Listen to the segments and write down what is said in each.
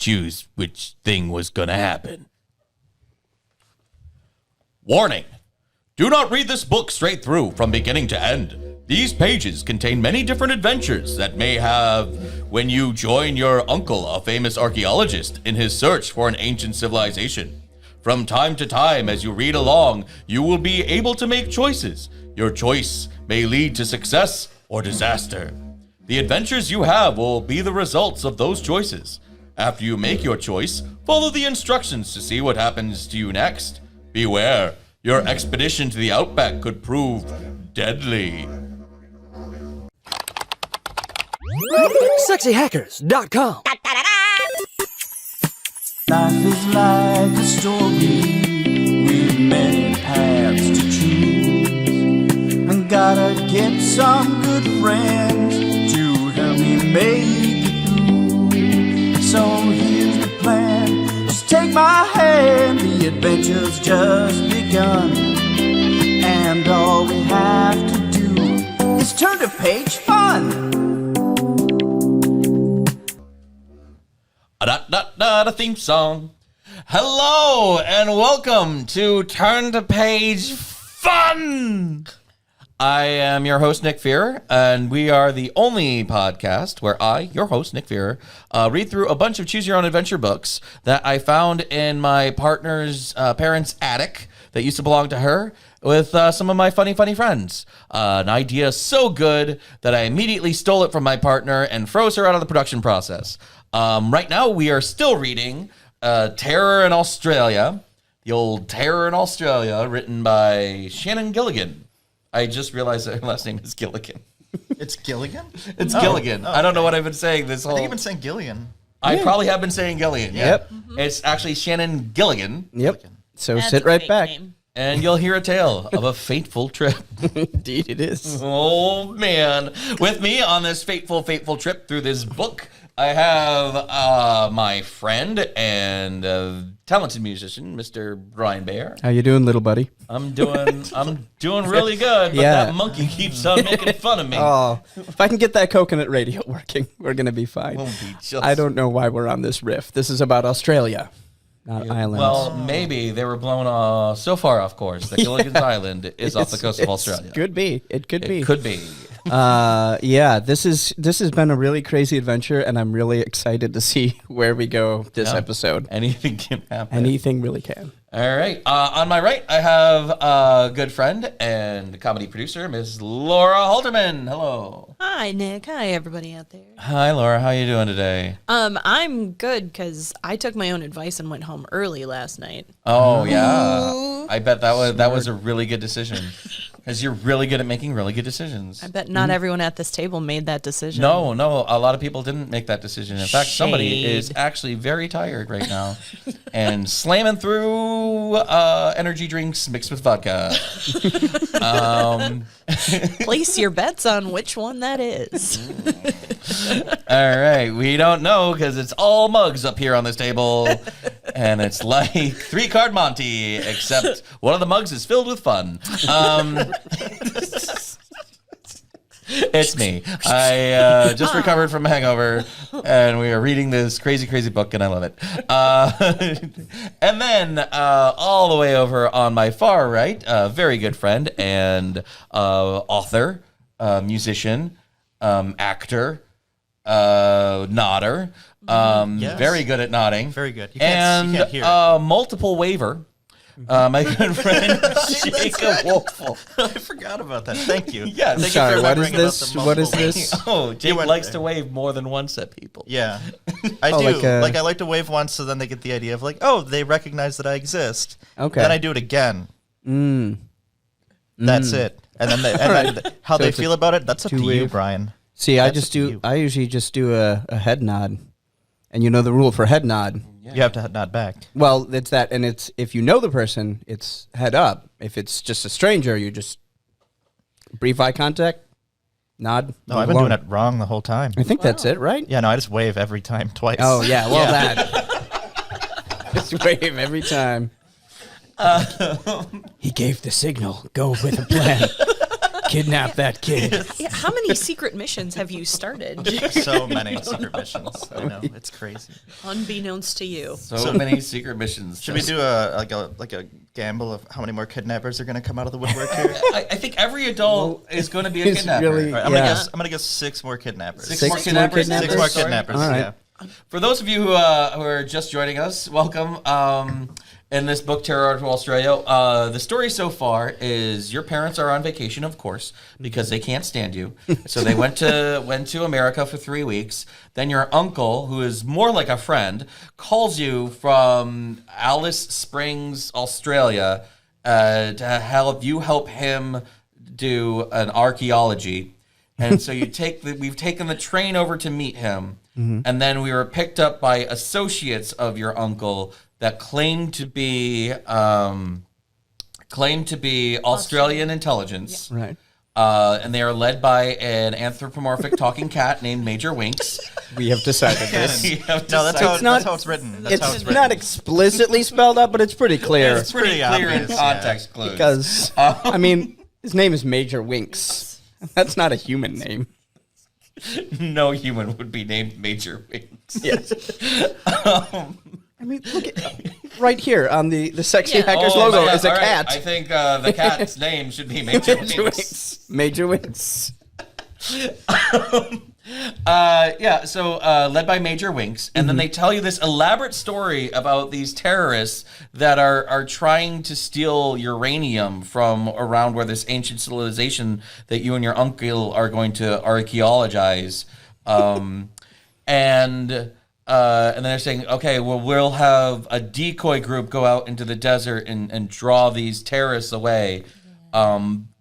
choose which thing was gonna happen. Warning! Do not read this book straight through from beginning to end. These pages contain many different adventures that may have when you join your uncle, a famous archaeologist, in his search for an ancient civilization. From time to time, as you read along, you will be able to make choices. Your choice may lead to success or disaster. The adventures you have will be the results of those choices. After you make your choice, follow the instructions to see what happens to you next. Beware, your expedition to the outback could prove deadly. SexyHackers.com. Life is like a story with many paths to choose. I gotta get some good friends to help me make it through. So here's the plan, just take my hand, the adventure's just begun. And all we have to do is turn to page fun. A theme song. Hello and welcome to Turn to Page Fun. I am your host, Nick Fear, and we are the only podcast where I, your host, Nick Fear, read through a bunch of Choose Your Own Adventure books that I found in my partner's parents' attic that used to belong to her with some of my funny friends. An idea so good that I immediately stole it from my partner and froze her out of the production process. Right now, we are still reading Terror in Australia, the old Terror in Australia, written by Shannon Gilligan. I just realized that her last name is Gilligan. It's Gilligan? It's Gilligan. Oh, I don't know what I've been saying this whole... I think you've been saying Gillian. I probably have been saying Gilligan, yeah. Yep. It's actually Shannon Gilligan. Yep. So That's sit a right fake back. name. And you'll hear a tale of a fateful trip. Indeed it is. Oh, man. With me on this fateful trip through this book, I have my friend and talented musician, Mr. Brian Baer. How you doing, little buddy? I'm doing really good, but Yeah. that monkey keeps on making fun of me. Oh, if I can get that coconut radio working, we're going to be fine. Won't be just... I don't know why we're on this riff. This is about Australia, not islands. Well, maybe they were blown so far off course that Gilligan's Island is off the coast of Australia. Could be. It could be. It could be. Yeah, this has been a really crazy adventure, and I'm really excited to see where we go this episode. Anything can happen. Anything really can. All right. On my right, I have a good friend and comedy producer, Ms. Laura Halterman. Hello. Hi, Nick. Hi, everybody out there. Hi, Laura. How you doing today? I'm good because I took my own advice and went home early last night. Oh, yeah. I bet that was a really good decision because you're really good at making really good decisions. I bet not everyone at this table made that decision. No, a lot of people didn't make that decision. In fact, somebody Shade. is actually very tired right now and slamming through energy drinks mixed with vodka. Place your bets on which one that is. All right, we don't know because it's all mugs up here on this table, and it's like 3-card Monty, except one of the mugs is filled with fun. It's me. I just recovered from a hangover, and we are reading this crazy book, and I love it. And then all the way over on my far right, a very good friend and author, musician, actor, nodder. Yes. Very good at nodding. Very good. You And can't hear it. multiple waiver. My good friend Jacob Wolfel. I forgot about that. Thank you. Yeah, Thank sorry, you for what is remembering about this? the What is multiple- this? Oh, Jake went likes there. to wave more than once at people. Yeah, I Oh, do. like I like to wave once, so then they get the idea of like, oh, they recognize that I exist. Okay. Then I do it again. That's it. And then, then how So they it's a feel about it, that's up to you, two-wave. Brian. See, That's you. I usually just do a head nod. And you know the rule for head nod. You have to nod back. Well, it's that, and it's if you know the person, it's head up. If it's just a stranger, you just brief eye contact, nod. No, move I've been along. doing it wrong the whole time. I think that's it, right? Yeah, no, I just wave every time twice. Oh yeah, well that. Just wave every time. He gave the signal. Go with a plan. Kidnap that kid. Yeah, how many secret missions have you started? So many secret missions. I know, it's crazy. Unbeknownst to you. So many secret missions. Should we do a gamble of how many more kidnappers are going to come out of the woodwork here? I think every adult is going to be a It's kidnapper. really- All right, I'm Yeah. gonna guess 6 more kidnappers. Six Six more more kidnappers. kidnappers? Six more Sorry. kidnappers. All right. Yeah. For those of you who are just joining us, welcome. In this book, Terror to Australia, the story so far is your parents are on vacation, of course, because they can't stand you. So they went to America for 3 weeks. Then your uncle, who is more like a friend, calls you from Alice Springs, Australia, to help him do an archaeology. And so we've taken the train over to meet him, and then we were picked up by associates of your uncle that claimed to be Australian intelligence, Right. and they are led by an anthropomorphic talking cat named Major Winks. We have decided this. You have to No, that's say- how, It's not- that's how it's written. That's how It's it's written. not explicitly spelled out, but it's pretty clear. it's pretty pretty clear in obvious, context clues. Because, I mean, his name is Major Winks. That's not a human name. No human would be named Major Winks. Yes. I mean, look at right here on the Sexy Yeah. Hackers Oh, logo my is a God. All right. cat. I think the cat's name should be Major Major Winks. Winks. Major Winks. So led by Major Winks, and then they tell you this elaborate story about these terrorists that are trying to steal uranium from around where this ancient civilization that you and your uncle are going to archaeologize, and then they're saying, okay, well, we'll have a decoy group go out into the desert and draw these terrorists away.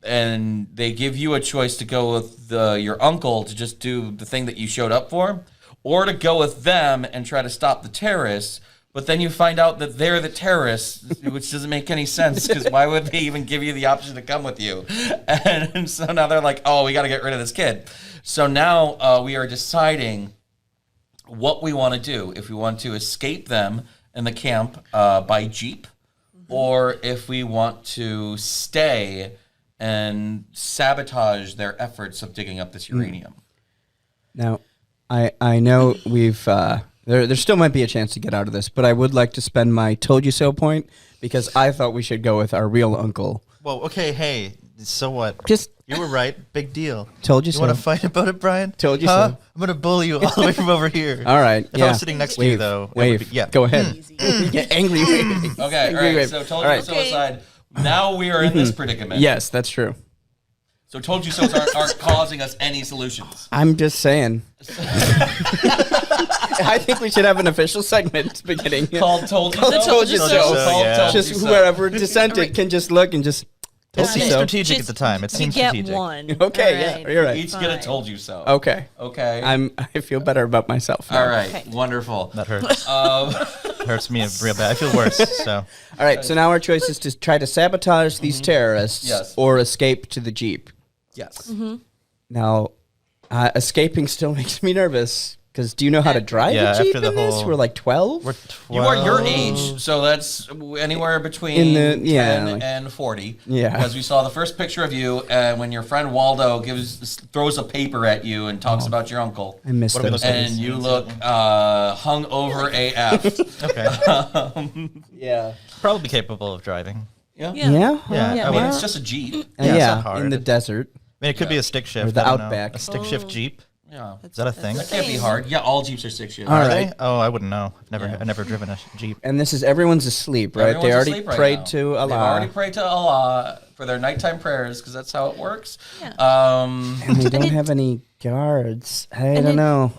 And they give you a choice to go with your uncle to just do the thing that you showed up for, or to go with them and try to stop the terrorists. But then you find out that they're the terrorists, which doesn't make any sense, because why would they even give you the option to come with you? And so now they're like, oh, we got to get rid of this kid. So now we are deciding what we want to do, if we want to escape them in the camp by jeep, or if we want to stay and sabotage their efforts of digging up this uranium. Now, I know we've there still might be a chance to get out of this, but I would like to spend my told you so point because I thought we should go with our real uncle. Whoa, okay, hey, so what? Just You were right. Big deal. told you You so. want to fight about it, Brian? Told you huh? so. I'm going to bully you all the way from over here. All right. If yeah. I was sitting next to you, though, it would wave. be- yeah. Go ahead. Yeah, angry wave. Okay, all Angry right, wave. so told All you right. so aside. Now we are in this predicament. Yes, that's true. So told you so's aren't causing us any solutions. I'm just saying. I think we should have an official segment beginning. Called told you Called so. Told You So. Called Yeah. told Just you so. whoever dissented can just look and just It told you seemed so. strategic at the time. It You seemed get strategic. one. Okay, All yeah, you're right. Each get a Fine. told you so. Okay. Okay. I feel better about myself now. All right. Okay. Wonderful. That hurts. Uh, Hurts me real bad. I feel worse. So All right, so now our choice is to try to sabotage these terrorists Yes. or escape to the Jeep. yes. Now, escaping still makes me nervous because do you know how to drive Yeah, a Jeep after the in this? whole- We're like 12? we're You are your 12. age, so that's anywhere between In the- yeah, 10 like- and 40. Yeah. Because we saw the first picture of you when your friend Waldo throws a paper at you and talks about your uncle. I missed What are we those. looking And you look hung over AF. Okay. Yeah. Probably capable of driving. Yeah. Yeah? Yeah, Yeah, I mean, well- it's just a Jeep. Yeah, it's Yeah, not hard. in the desert. I mean, it could be a stick shift. Or the I don't know. Outback. A stick shift Jeep. Yeah. Is that a thing? That can't be hard. Yeah, all Jeeps are 6 years. All Are right. they? Oh, I wouldn't know. Yeah. I've never driven a Jeep. And this is everyone's asleep, right? Everyone's They already asleep right prayed now. to Allah. They've already prayed to Allah for their nighttime prayers because that's how it works. Yeah. and we don't have any guards. I don't know.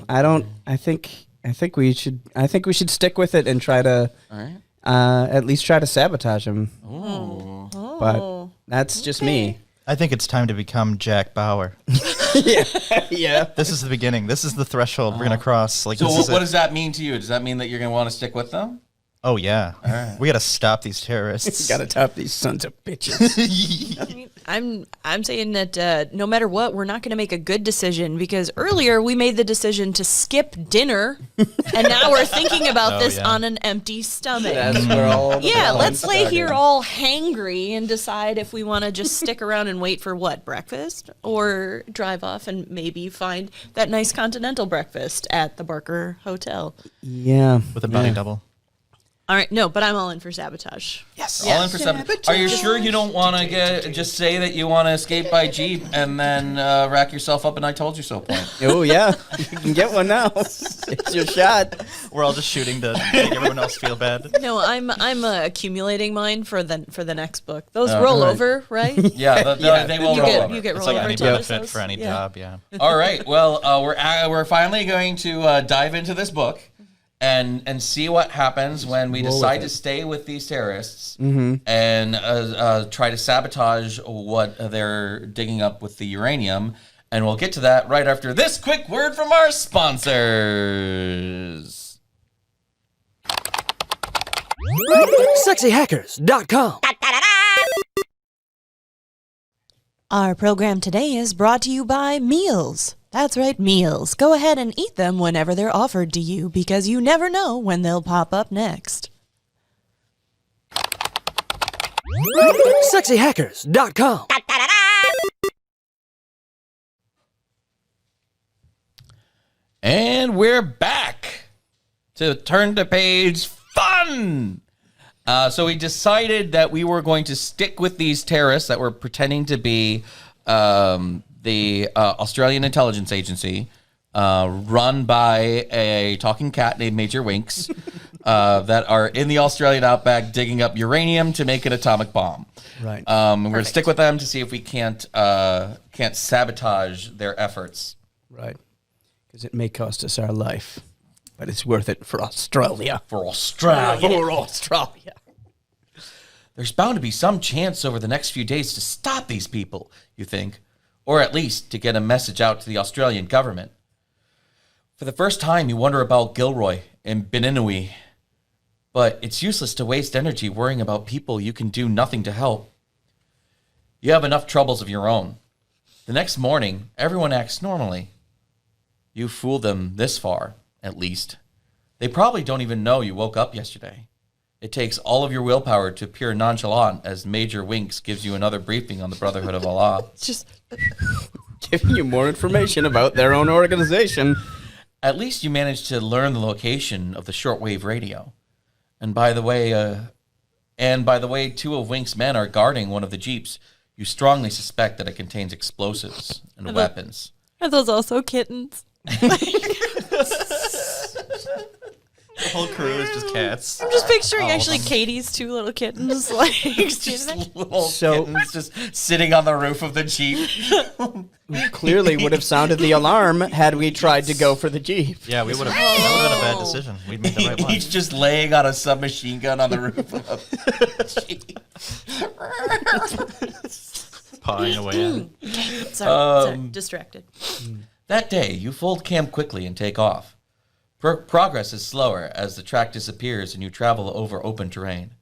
I think we should stick with it and try to All right. at least try to sabotage him. Ooh. But that's just me. I think it's time to become Jack Bauer. Yeah. This is the beginning. This is the threshold we're gonna cross. Like, So this is what it. does that mean to you? Does that mean that you're going to want to stick with them? Oh, yeah. We got to stop these terrorists. Gotta top these sons of bitches. I'm saying that no matter what, we're not going to make a good decision because earlier we made the decision to skip dinner, and now we're thinking about this on an empty stomach. That's where all the Yeah, fun let's lay started. here all hangry and decide if we want to just stick around and wait for what, breakfast? Or drive off and maybe find that nice continental breakfast at the Barker Hotel. Yeah. With a body double. All right, no, but I'm all in for sabotage. Yes. All in for sabotage. Are you sure you don't want to just say that you want to escape by Jeep and then rack yourself up and I told you so point? Oh, yeah. You can get one now. It's your shot. We're all just shooting to make everyone else feel bad. No, I'm accumulating mine for the next book. Those Oh, roll right. over, right? Yeah, they will You roll get over. you get It's roll like over any intelligence. benefit for any job, yeah. All right. Well, we're finally going to dive into this book and see what happens when we decide to stay with these terrorists and try to sabotage what they're digging up with the uranium. And we'll get to that right after this quick word from our sponsors. SexyHackers.com. Our program today is brought to you by Meals. That's right, Meals. Go ahead and eat them whenever they're offered to you because you never know when they'll pop up next. SexyHackers.com. And we're back to Turn to Page Fun. So we decided that we were going to stick with these terrorists that were pretending to be the Australian intelligence agency, run by a talking cat named Major Winks, that are in the Australian outback digging up uranium to make an atomic bomb. Right. We're going to stick with them to see if we can't sabotage their efforts. Right. Because it may cost us our life, but it's worth it for Australia. For Australia. For Australia. There's bound to be some chance over the next few days to stop these people, you think, or at least to get a message out to the Australian government. For the first time, you wonder about Gilroy and Beninui, but it's useless to waste energy worrying about people you can do nothing to help. You have enough troubles of your own. The next morning, everyone acts normally. You fooled them this far, at least. They probably don't even know you woke up yesterday. It takes all of your willpower to appear nonchalant as Major Winks gives you another briefing on the Brotherhood of Allah. It's just Giving you more information about their own organization. At least you managed to learn the location of the shortwave radio. And by the way, two of Wink's men are guarding one of the jeeps. You strongly suspect that it contains explosives and weapons. are those also kittens? The whole crew is just cats. I'm just picturing actually Katie's two little kittens like Just little So- kittens just sitting on the roof of the jeep. Clearly would have sounded the alarm had we tried to go for the Jeep. Yeah, that would have been a bad decision. We'd made the right one. He's just laying on a submachine gun on the roof of a jeep. Pawing away at it. sorry, distracted. That day, you fold camp quickly and take off. Progress is slower as the track disappears and you travel over open terrain.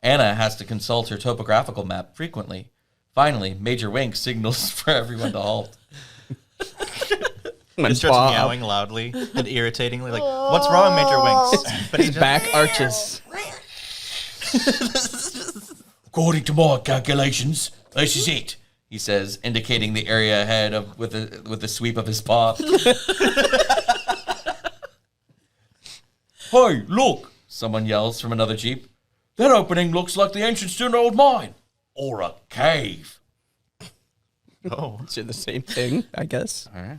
Anna has to consult her topographical map frequently. Finally, Major Wink signals for everyone to halt. He starts meowing loudly and irritatingly, like, "What's wrong, Major Winks?" But he's just, Back arches. According to my calculations, this is it, he says, indicating the area ahead with a sweep of his paw. Hey, look, someone yells from another jeep. That opening looks like the entrance to an old mine. Or a cave. oh, It's the same thing, I guess. All right.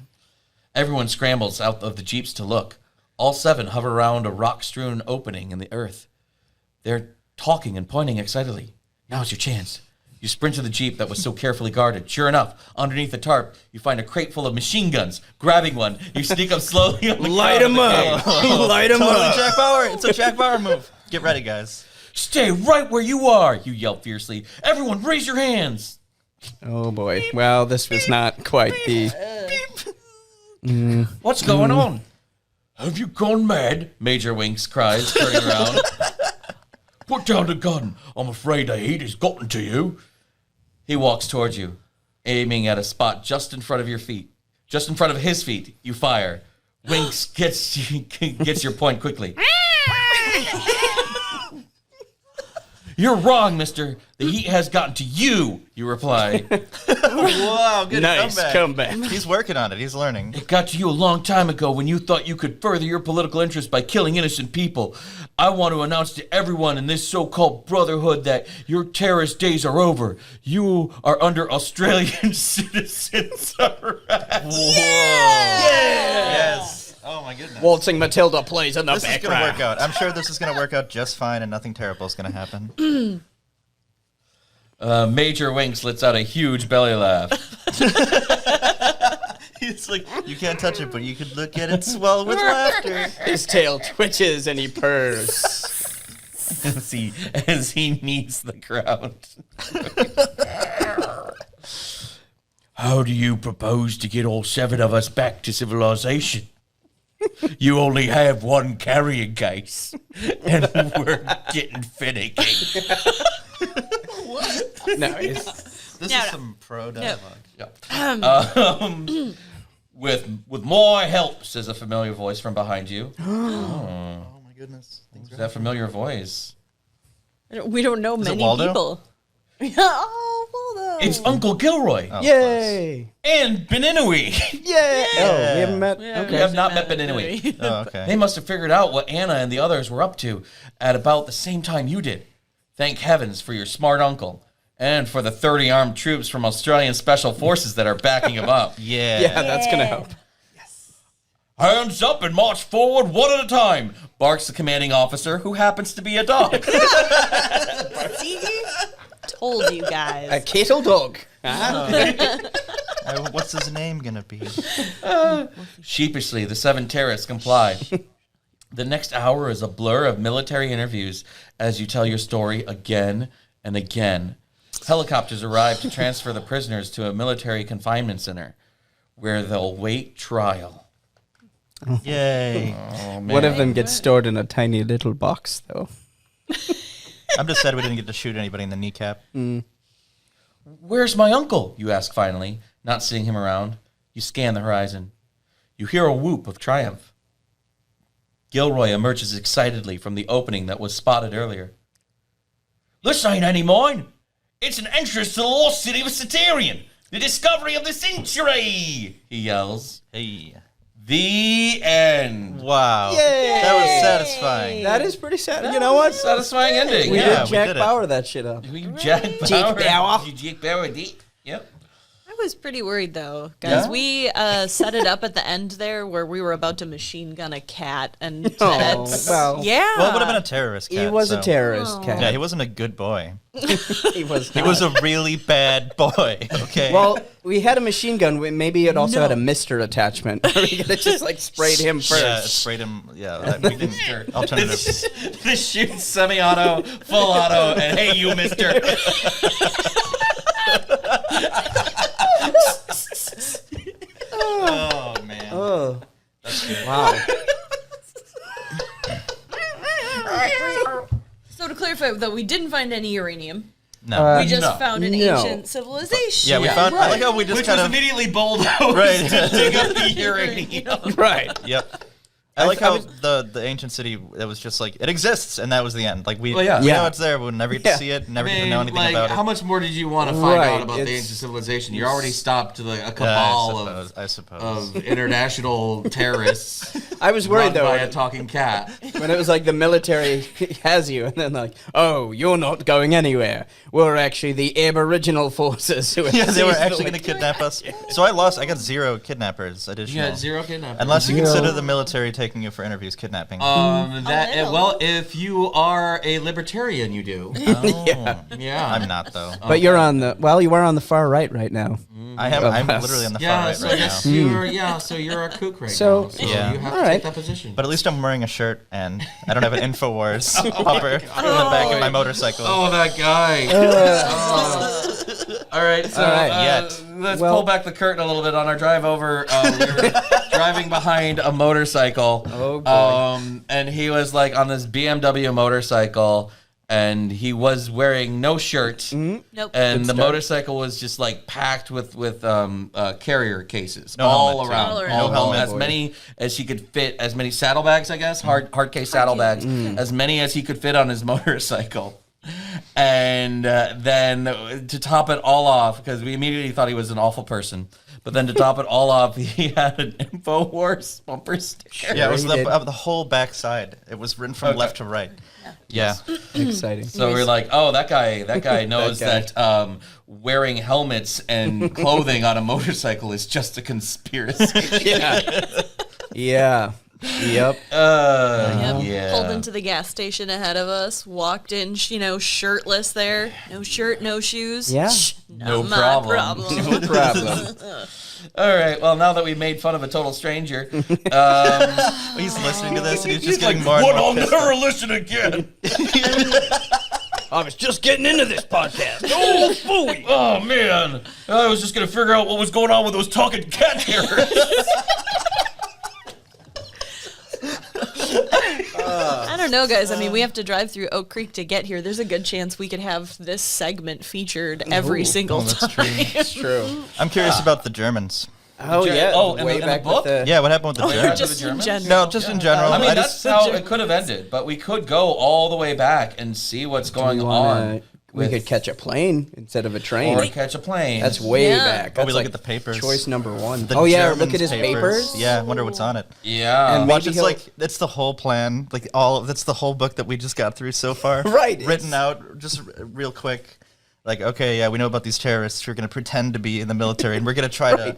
Everyone scrambles out of the jeeps to look. All 7 hover around a rock-strewn opening in the earth. They're talking and pointing excitedly. Now's your chance. You sprint to the jeep that was so carefully guarded. Sure enough, underneath the tarp, you find a crate full of machine guns. Grabbing one, you sneak up slowly on the Light ground 'em of the up. cave. Light 'em totally up. Jack Bauer. It's a Jack Bauer move. Get ready, guys. Stay right where you are, you yell fiercely. Everyone raise your hands. Oh boy. Well, this was not quite the. What's going on? Have you gone mad? Major Winks cries, turning around. Put down the gun. I'm afraid the heat has gotten to you. He walks towards you, aiming at a spot just in front of your feet. Just in front of his feet, you fire. Winks gets your point quickly. You're wrong, mister. The heat has gotten to you, you reply. Wow, good Nice comeback. He's working on it. He's learning. It got to you a long time ago when you thought you could further your political interests by killing innocent people. I want to announce to everyone in this so-called brotherhood that your terrorist days are over. You are under Australian citizens' arrest. Whoa. Yes. Oh, my goodness. Waltzing Matilda plays in the This is going to background. work out. I'm sure this is going to work out just fine and nothing terrible is going to happen. Major Winks lets out a huge belly laugh. He's like, you can't touch it, but you could look at it swell with laughter. His tail twitches and he purrs. as he knees the ground. How do you propose to get all 7 of us back to civilization? You only have 1 carrying case, and we're getting finicky. Nice. This No, is no. some pro dialogue. With more help, says a familiar voice from behind you. Oh, my goodness. Things Who's that familiar voice? We don't know it many Waldo? people. Oh, Waldo. It's Uncle Gilroy Oh, Yay! and Beninui. Yay! Oh, we haven't met. Yeah, We have not met Beninui. Oh, okay. They must have figured out what Anna and the others were up to at about the same time you did. Thank heavens for your smart uncle and for the 30 armed troops from Australian Special Forces that are backing him up. Yeah. Yeah, that's gonna help. Hands up and march forward one at a time, barks the commanding officer, who happens to be a dog. See? Told you guys. A kettle dog. What's his name going to be? Sheepishly, the 7 terrorists comply. The next hour is a blur of military interviews as you tell your story again and again. Helicopters arrive to transfer the prisoners to a military confinement center where they'll wait trial. Yay. Oh, man. One of them gets stored in a tiny little box, though. I'm just sad we didn't get to shoot anybody in the kneecap. Where's my uncle? You ask finally, not seeing him around. You scan the horizon. You hear a whoop of triumph. Gilroy emerges excitedly from the opening that was spotted earlier. This ain't any mine. It's an entrance to the lost city of Satirian. The discovery of the century, he yells. Hey. The end. Wow. Yay. That was satisfying. That is pretty sad. You know what? Satisfying ending. We Yeah, did we Jack did it. Bauer that shit up. Jack Bauer. Bauer. Jack Bauer did. Yep. I was pretty worried though, guys. Yeah? We set it up at the end there where we were about to machine gun a cat, and Oh, that's well. yeah. Well, it would have been a terrorist cat. He was a so- terrorist cat. Yeah, he wasn't a good boy. He was. He was a really bad boy. Okay. Well, we had a machine gun. Maybe it also had a Mister attachment. We could have just like sprayed him first. yeah, sprayed him. Yeah, that, we didn't. Alternative. This shoots semi-auto, full auto, and hey, you, mister. Oh man. Oh, wow. So to clarify, though, we didn't find any uranium. No. We just No. found an No. ancient civilization. yeah, we found. I like how we just Which kind was of. immediately bulldozed Right. to dig up the uranium. Right. Yep. I like how the ancient city, it was just like, it exists, and that was the end. Like, we Well, yeah. we Yeah. know it's there, but we'll never get to see it, never get to know anything about it. how much more did you want to find Right, out about the it's- ancient civilization? You already stopped to a cabal I suppose. of international terrorists I was run worried though by a talking cat. when it was like the military has you, and then like, oh, you're not going anywhere. We're actually the Aboriginal forces who. Yeah, they were seized actually the- going to kidnap us. So I lost. I got 0 kidnappers additional. You had 0 kidnappers. Unless you Zero. consider the military taking you for interviews kidnapping. Well, if you are a libertarian, you do. Yeah. Yeah. I'm not though. But you're on the you are on the far right right now. I'm us. literally on the far Yeah, right so right I guess now. so you're a kook right So- now. So Yeah. you have All to right. take that position. But at least I'm wearing a shirt and I don't have an InfoWars popper in the back of my motorcycle. Oh, that guy. All right, so All right, let's Well- pull back the curtain a little bit on our drive over. We were driving behind a motorcycle. Oh, boy. And he was like on this BMW motorcycle, and he was wearing no shirt. Nope. And Good the start. motorcycle was just like packed with carrier cases No all helmet, too. around. All around. All- No helmet. as many as he could fit, as many saddlebags, I guess, hard case saddlebags, as many as he could fit on his motorcycle. And then to top it all off, because we immediately thought he was an awful person, but then to top it all off, he had an InfoWars bumper sticker. Yeah, it was he the did. the whole back side. It was written from left to right. Yeah. Exciting. So we're like, oh, that guy knows That that wearing helmets and clothing on a motorcycle is just a conspiracy. Yeah. Yep. Yep. Yeah. Pulled into the gas station ahead of us, walked in, shirtless there. No shirt, no shoes. Yeah. No Not my problem. No problem. All right. Well, now that we made fun of a total stranger, He's listening to this and he's just getting more and more pissed off. listen again. I was just getting into this podcast. Oh, phooey. Oh man, I was just gonna figure out what was going on with those talking cat terrorists. I don't know, guys. I mean, we have to drive through Oak Creek to get here. There's a good chance we could have this segment featured every single that's time. true. It's true. I'm curious about the Germans. Oh, yeah. Oh, in way the back book? with the... Yeah, what happened with the Germans? Just in Germans? general. No, just in general. I mean, just- that's how it could have ended, but we could go all the way back and see what's going We on. could catch a plane instead of a train. Or catch a plane. That's way Yeah. back. Oh, we That's look like at the papers. Choice number one. The Oh, yeah. Germans' Look at his papers. Yeah, I wonder what's on it. yeah. And Watch, maybe it's he'll- like it's the whole plan, like that's the whole book that we just got through so far. Right, Written it's- out just real quick. Like, okay, yeah, we know about these terrorists who are going to pretend to be in the military, and we're going to try to,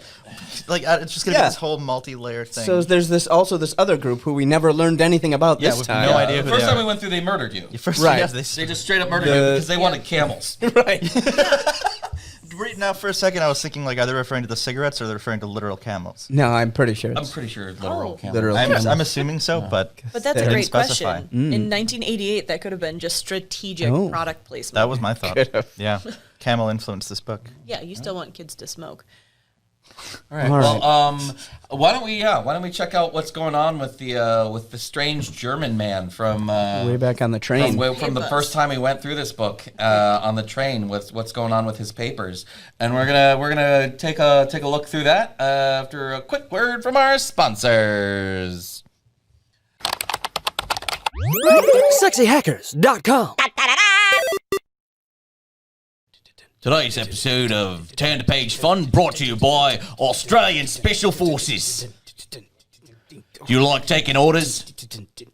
like, it's just going to Yeah. be this whole multi-layer thing. So there's this other group who we never learned anything about Yeah, this with time. no idea The who first they time are. we went through, they murdered you. First, Right. yeah, They just straight up murdered you The- because they wanted camels. Right. right now, for a second, I was thinking, like, are they referring to the cigarettes or are they referring to literal camels? No, I'm pretty sure. I'm It's pretty sure literal camels. literal. I'm assuming so, but But that's they a didn't great specify. question. In 1988, that could have been just strategic Oh. product placement. That was my thought. Could've. Yeah, camel influenced this book. Yeah, you still want kids to smoke. All right. All Well, why don't we check out what's going on with the strange German man from way back on the train. from the Hey, first time we went through this book on the train with what's going on with his papers, and we're gonna take a look through that after a quick word from our sponsors. SexyHackers.com. Today's episode of Turn the Page Fun brought to you by Australian Special Forces. Do you like taking orders?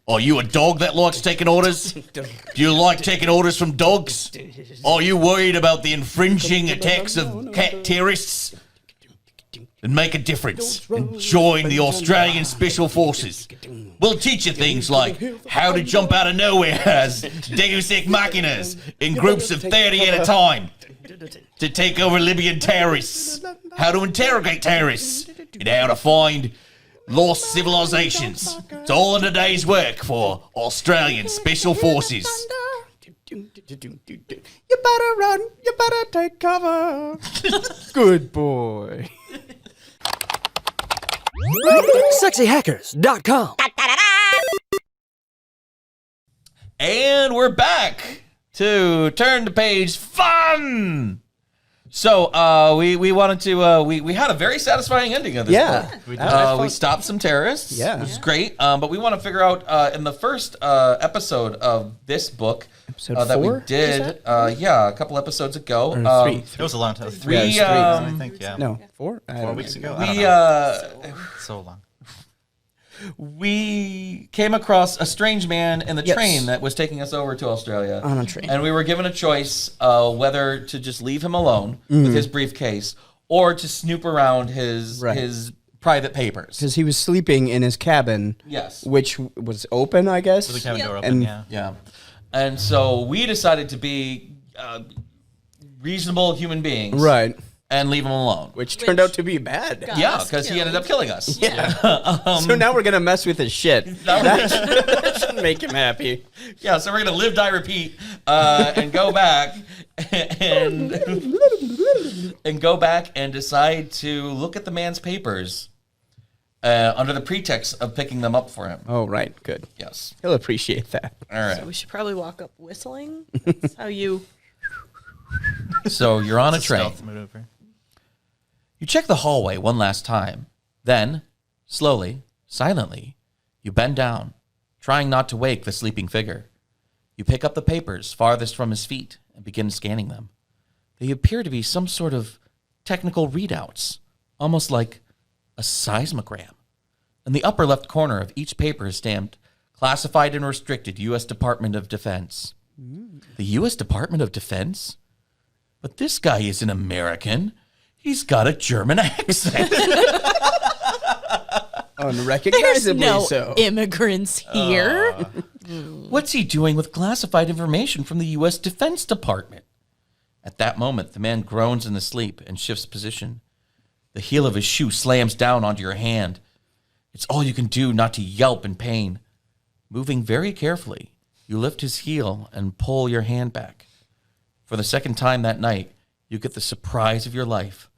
Are you a dog that likes taking orders? Do you like taking orders from dogs? Are you worried about the infringing attacks of cat terrorists? Then make a difference and join the Australian Special Forces. We'll teach you things like how to jump out of nowhere as Deus Ex Machinas in groups of 30 at a time to take over Libyan terrorists, how to interrogate terrorists, and how to find lost civilizations. It's all in a day's work for Australian Special Forces. You better run. You better take cover. Good boy. SexyHackers.com. And we're back to Turn the Page Fun. So we wanted to we had a very satisfying ending of this Yeah. book. We stopped some terrorists. Yeah. It was great. But we want to figure out in the first episode of this book Episode that we 4, did a couple episodes ago. Or three. It was a long time. We, Three seasons, I um, think. Yeah, No, 4? I don't 4 know. weeks ago. I don't We know. So long. we came across a strange man in the Yes. train that was taking us over to Australia. On a train. And we were given a choice whether to just leave him alone with his briefcase or to snoop around his Right. his private papers. Because he was sleeping in his cabin, Yes. which was open, I guess. The cabin door And- open. Yeah. Yeah. And so we decided to be reasonable human beings. Right. And leave him alone. Which turned out to be bad. Got Yeah, us because he ended killed. up killing us. So now we're going to mess with his shit. That should make him happy. Yeah, so we're gonna live, die, repeat, and go back and go back and decide to look at the man's papers under the pretext of picking them up for him. Oh, right. Good. Yes. He'll appreciate that. All right. So we should probably walk up whistling. That's how you. So you're on a It's train. stealth maneuver. You check the hallway one last time. Then, slowly, silently, you bend down, trying not to wake the sleeping figure. You pick up the papers farthest from his feet and begin scanning them. They appear to be some sort of technical readouts, almost like a seismogram. In the upper left corner of each paper is stamped, Classified and Restricted, U.S. Department of Defense. The U.S. Department of Defense? But this guy isn't American. He's got a German accent. Unrecognizably There's no so. immigrants here. What's he doing with classified information from the U.S. Defense Department? At that moment, the man groans in his sleep and shifts position. The heel of his shoe slams down onto your hand. It's all you can do not to yelp in pain. Moving very carefully, you lift his heel and pull your hand back. For the second time that night, you get the surprise of your life.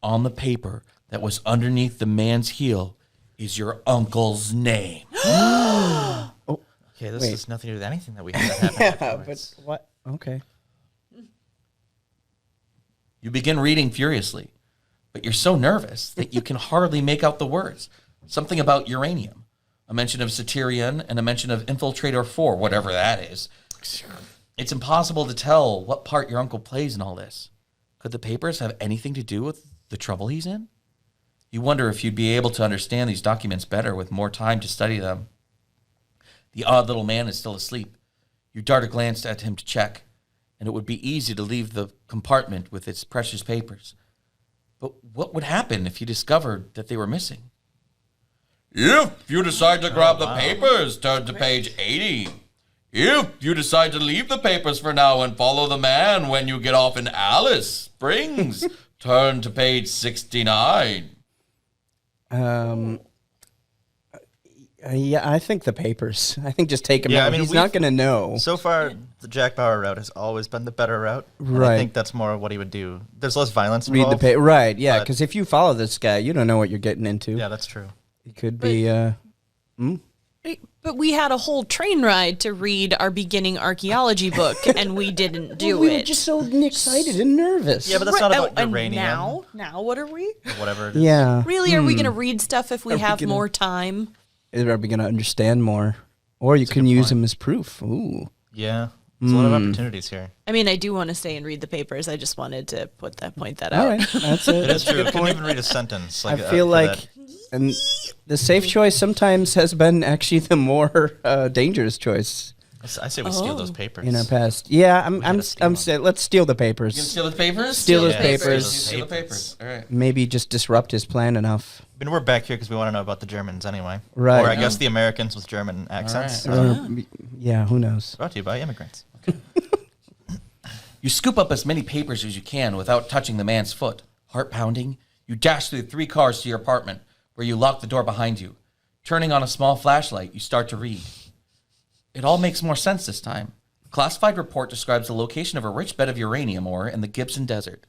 On the paper that was underneath the man's heel is your uncle's name. Okay, this Wait. has nothing to do with anything that we had that happen afterwards. But what? Okay. You begin reading furiously, but you're so nervous that you can hardly make out the words. Something about uranium, a mention of Satyrian, and a mention of Infiltrator 4, whatever that is. It's impossible to tell what part your uncle plays in all this. Could the papers have anything to do with the trouble he's in? You wonder if you'd be able to understand these documents better with more time to study them. The odd little man is still asleep. You dart a glance at him to check, and it would be easy to leave the compartment with its precious papers. But what would happen if you discovered that they were missing? If you decide to grab the papers, turn to page 80. If you decide to leave the papers for now and follow the man when you get off in Alice Springs, turn to page 69. Yeah, I think the papers. I think just take him Yeah, out. I mean, He's not going to know. So far, the Jack Bauer route has always been the better route. And Right. I think that's more what he would do. There's less violence Read the involved. paper. Right, yeah, but- because if you follow this guy, you don't know what you're getting into. Yeah, that's true. It could be... But we had a whole train ride to read our beginning archaeology book, and we didn't do we it. were just so excited and nervous. Yeah, but that's not about and uranium now what are we? or whatever it is. Yeah. Really, are we going to read stuff if we Are we have gonna- more time? Are we going to understand more? Or you can good use point. them as proof. Ooh. Yeah. There's a lot of opportunities here. I mean, I do want to stay and read the papers. I just wanted to point that All out. right, that's it. It is true. I couldn't even read a sentence. I Like, feel for like, that. and the safe choice sometimes has been actually the more dangerous choice I say we steal those papers. in our past. Yeah, I'm gotta steal them. saying let's steal the You gonna papers. steal the papers? Steal those Yeah, papers. Steal the papers. All right. Maybe just disrupt his plan enough. I mean, we're back here because we want to know about the Germans anyway. Right. Or I guess the Americans with German accents. right. Or, yeah, who knows? Brought to you by immigrants. You scoop up as many papers as you can without touching the man's foot. Heart pounding, you dash through 3 cars to your apartment, where you lock the door behind you. Turning on a small flashlight, you start to read. It all makes more sense this time. A classified report describes the location of a rich bed of uranium ore in the Gibson Desert.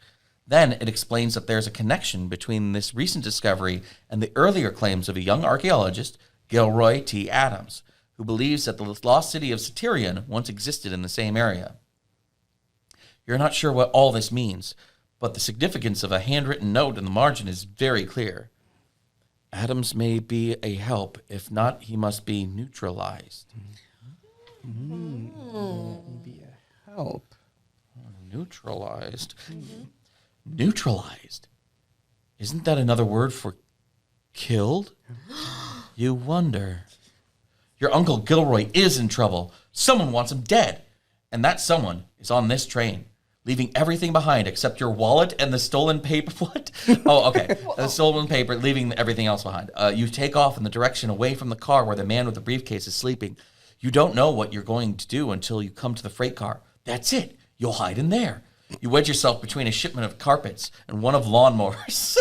Then it explains that there's a connection between this recent discovery and the earlier claims of a young archaeologist, Gilroy T. Adams, who believes that the lost city of Satyrian once existed in the same area. You're not sure what all this means, but the significance of a handwritten note in the margin is very clear. Adams may be a help. If not, he must be neutralized. Help. Neutralized. Neutralized? Isn't that another word for killed? You wonder. Your uncle Gilroy is in trouble. Someone wants him dead. And that someone is on this train, leaving everything behind except your wallet and the stolen paper. What? Oh, okay. The stolen paper, leaving everything else behind. You take off in the direction away from the car where the man with the briefcase is sleeping. You don't know what you're going to do until you come to the freight car. That's it. You'll hide in there. You wedge yourself between a shipment of carpets and one of lawnmowers.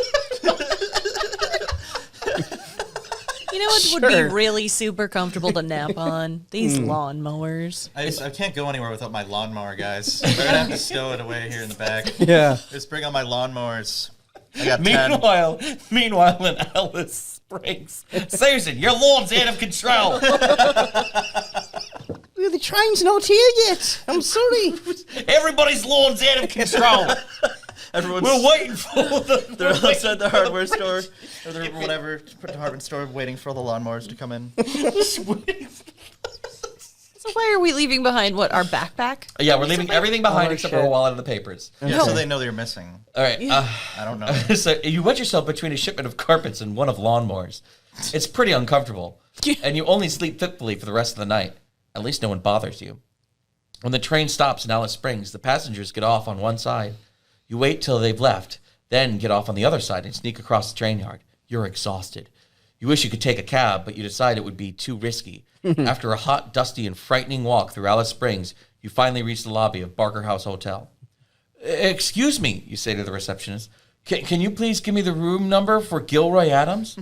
You know what would be really super comfortable to nap on? These lawnmowers. I can't go anywhere without my lawnmower, guys. They're going to have to stow it away here in the back. Yeah. Just bring on my lawnmowers. I got 10. Meanwhile in Alice Springs. Susan, your lawn's out of control. The train's not here yet. I'm sorry. Everybody's lawn's out of control. Everyone's We're waiting for the. they're outside the hardware store or the whatever department store, waiting for all the lawnmowers to come in. So why are we leaving behind our backpack? Yeah, we're leaving everything behind Oh, except shit. for a wallet and the papers. Yeah, so they know they're missing. All right. I don't know. So you wedge yourself between a shipment of carpets and one of lawnmowers. It's pretty uncomfortable, and you only sleep fitfully for the rest of the night. At least no one bothers you. When the train stops in Alice Springs, the passengers get off on one side. You wait till they've left, then get off on the other side and sneak across the train yard. You're exhausted. You wish you could take a cab, but you decide it would be too risky. After a hot, dusty, and frightening walk through Alice Springs, you finally reach the lobby of Barker House Hotel. Excuse me, you say to the receptionist. Can you please give me the room number for Gilroy Adams?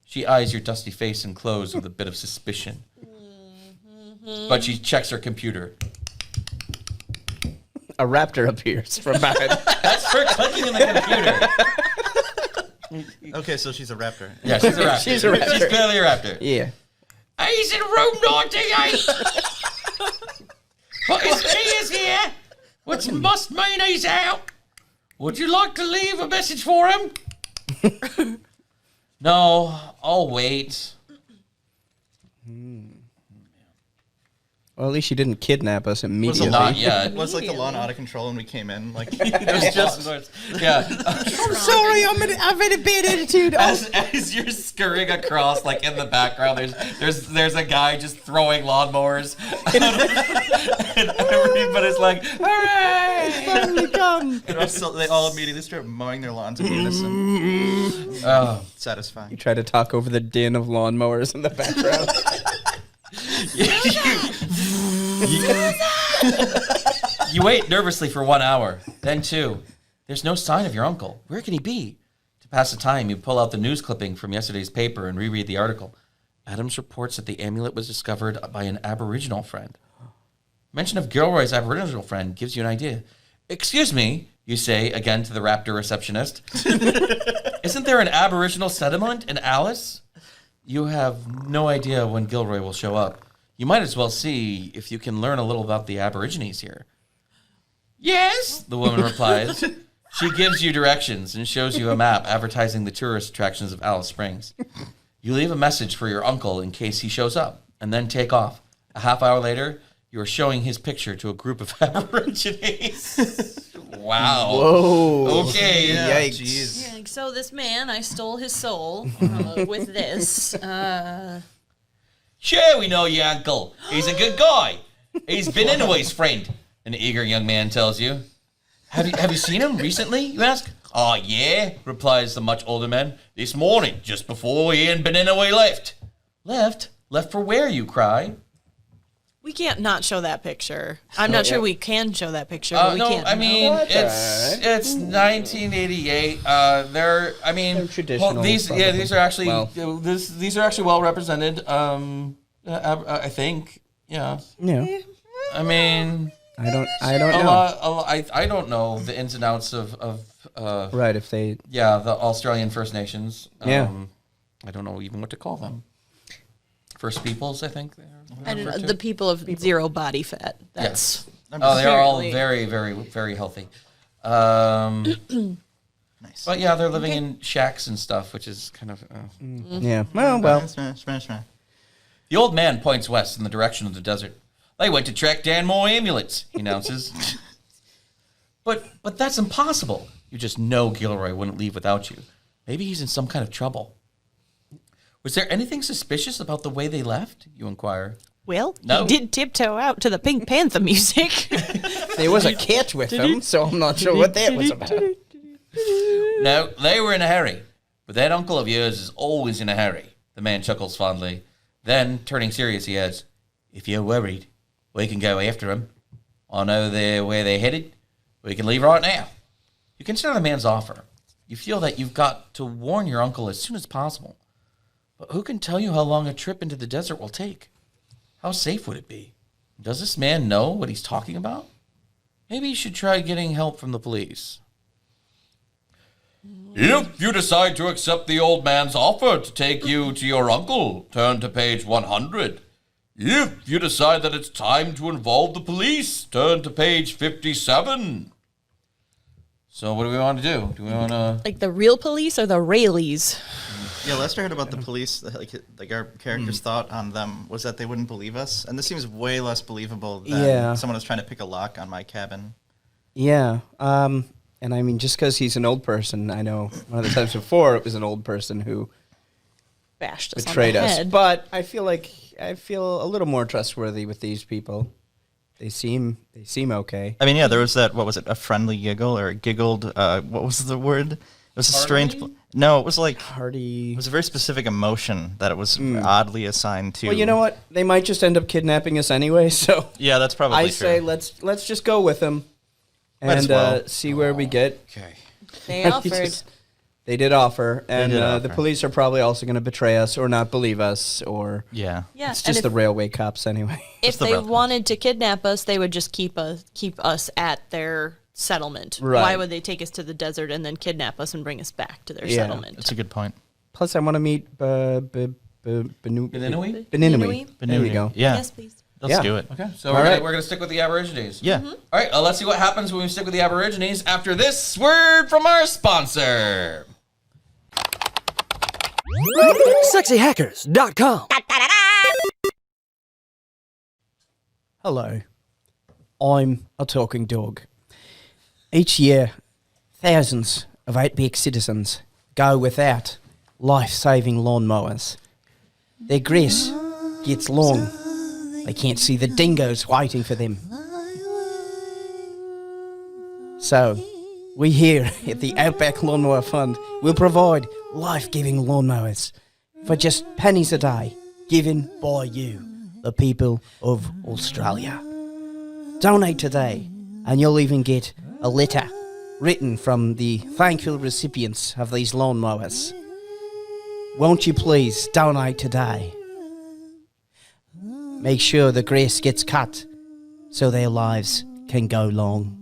She eyes your dusty face and clothes with a bit of suspicion. But she checks her computer. A raptor appears from behind. That's her clicking in the computer. Okay, so she's a raptor. Yeah, she's a raptor. She's a raptor. She's clearly a raptor. Yeah. He's in room 98. But his key is here, which must mean he's out. Would you like to leave a message for him? No, I'll wait. Well, at least she didn't kidnap us immediately. Not yet. Was like the lawn out of control when we came in? Like It was just, yeah. I'm sorry, I've had a bad attitude. As you're scurrying across, like in the background, there's a guy just throwing lawnmowers, and everybody's like, "Hooray!" Finally come. they all immediately start mowing their lawns in unison. Satisfying. You try to talk over the din of lawnmowers in the background. You wait nervously for 1 hour, then 2. There's no sign of your uncle. Where can he be? To pass the time, you pull out the news clipping from yesterday's paper and reread the article. Adams reports that the amulet was discovered by an Aboriginal friend. Mention of Gilroy's Aboriginal friend gives you an idea. Excuse me, you say again to the raptor receptionist. Isn't there an Aboriginal settlement in Alice? You have no idea when Gilroy will show up. You might as well see if you can learn a little about the Aborigines here. Yes, the woman replies. She gives you directions and shows you a map advertising the tourist attractions of Alice Springs. You leave a message for your uncle in case he shows up, and then take off. A half hour later, you are showing his picture to a group of Aborigines. Wow. Whoa. Okay. Yeah, Yikes. jeez. Yeah, so this man, I stole his soul with this. Sure, we know your uncle. He's a good guy. He's been Inouye's friend, an eager young man tells you. Have you seen him recently, you ask? Oh, yeah, replies the much older man. This morning, just before he and Ben Inouye left. Left? Left for where, you cry? We can't not show that picture. I'm not sure we can show that picture. But we No, can't. I mean, What? it's 1988. They're traditional, these probably. these are actually Well. these are actually well represented. I think, yeah. Yeah. I mean, I don't a know. lot. I don't know the ins and outs of Right, if they the Australian First Nations. Yeah. I don't know even what to call them. First Peoples, I think. I don't know, the people of zero body fat. That's Oh, they are all Apparently. very, very, very healthy. Nice. But yeah, they're living in shacks and stuff, which is kind of. yeah. Well. Smash. The old man points west in the direction of the desert. They went to track down more amulets, he announces. But that's impossible. You just know Gilroy wouldn't leave without you. Maybe he's in some kind of trouble. Was there anything suspicious about the way they left? You inquire. well, No. he did tiptoe out to the Pink Panther music. There was a cat with them, so I'm not sure what that was about. No, they were in a hurry. But that uncle of yours is always in a hurry. The man chuckles fondly. Then, turning serious, he adds, if you're worried, we can go after them. I know where they're headed. We can leave right now. You consider the man's offer. You feel that you've got to warn your uncle as soon as possible. But who can tell you how long a trip into the desert will take? How safe would it be? Does this man know what he's talking about? Maybe you should try getting help from the police. If you decide to accept the old man's offer to take you to your uncle, turn to page 100. If you decide that it's time to involve the police, turn to page 57. So what do we want to do? Do we want to... Like the real police or the Rayleys? Yeah, Lester heard about the police. Like our character's thought on them was that they wouldn't believe us, and this seems way less believable than someone was trying to pick a lock on my cabin. Yeah. And I mean, just because he's an old person, I know one of the times before it was an old person who Bashed us betrayed on the us. head. But I feel a little more trustworthy with these people. They seem okay. I mean, yeah, there was that. What was it? A friendly giggle or giggled? What was the word? It was a strange. No, it was like Hearty. It was a very specific emotion that it was oddly assigned to. Well, you know what? They might just end up kidnapping us anyway. So yeah, that's probably I true. say let's just go with them Might as and well. see where we get. Okay. They offered. They did offer, and did the offer. police are probably also going to betray us or not believe us, or Yeah. Yeah, it's and just the railway cops anyway. if Just the they rail cops. wanted to kidnap us, they would just keep us at their settlement. Right. Why would they take us to the desert and then kidnap us and bring us back to their Yeah. settlement? That's a good point. Plus, I want to meet Beninui? Beninui. There we go. Yeah. Yes, please. Let's Yeah. do it. Okay, so All we're right. gonna stick with the Aborigines. Yeah. Mm-hmm. All right, let's see what happens when we stick with the Aborigines after this word from our sponsor. SexyHackers.com. Hello, I'm a talking dog. Each year, thousands of Outback citizens go without life-saving lawnmowers. Their grass gets long. They can't see the dingoes waiting for them. So, we here at the Outback Lawnmower Fund will provide life-giving lawnmowers for just pennies a day, given by you, the people of Australia. Donate today, and you'll even get a letter written from the thankful recipients of these lawnmowers. Won't you please donate today? Make sure the grass gets cut so their lives can go long.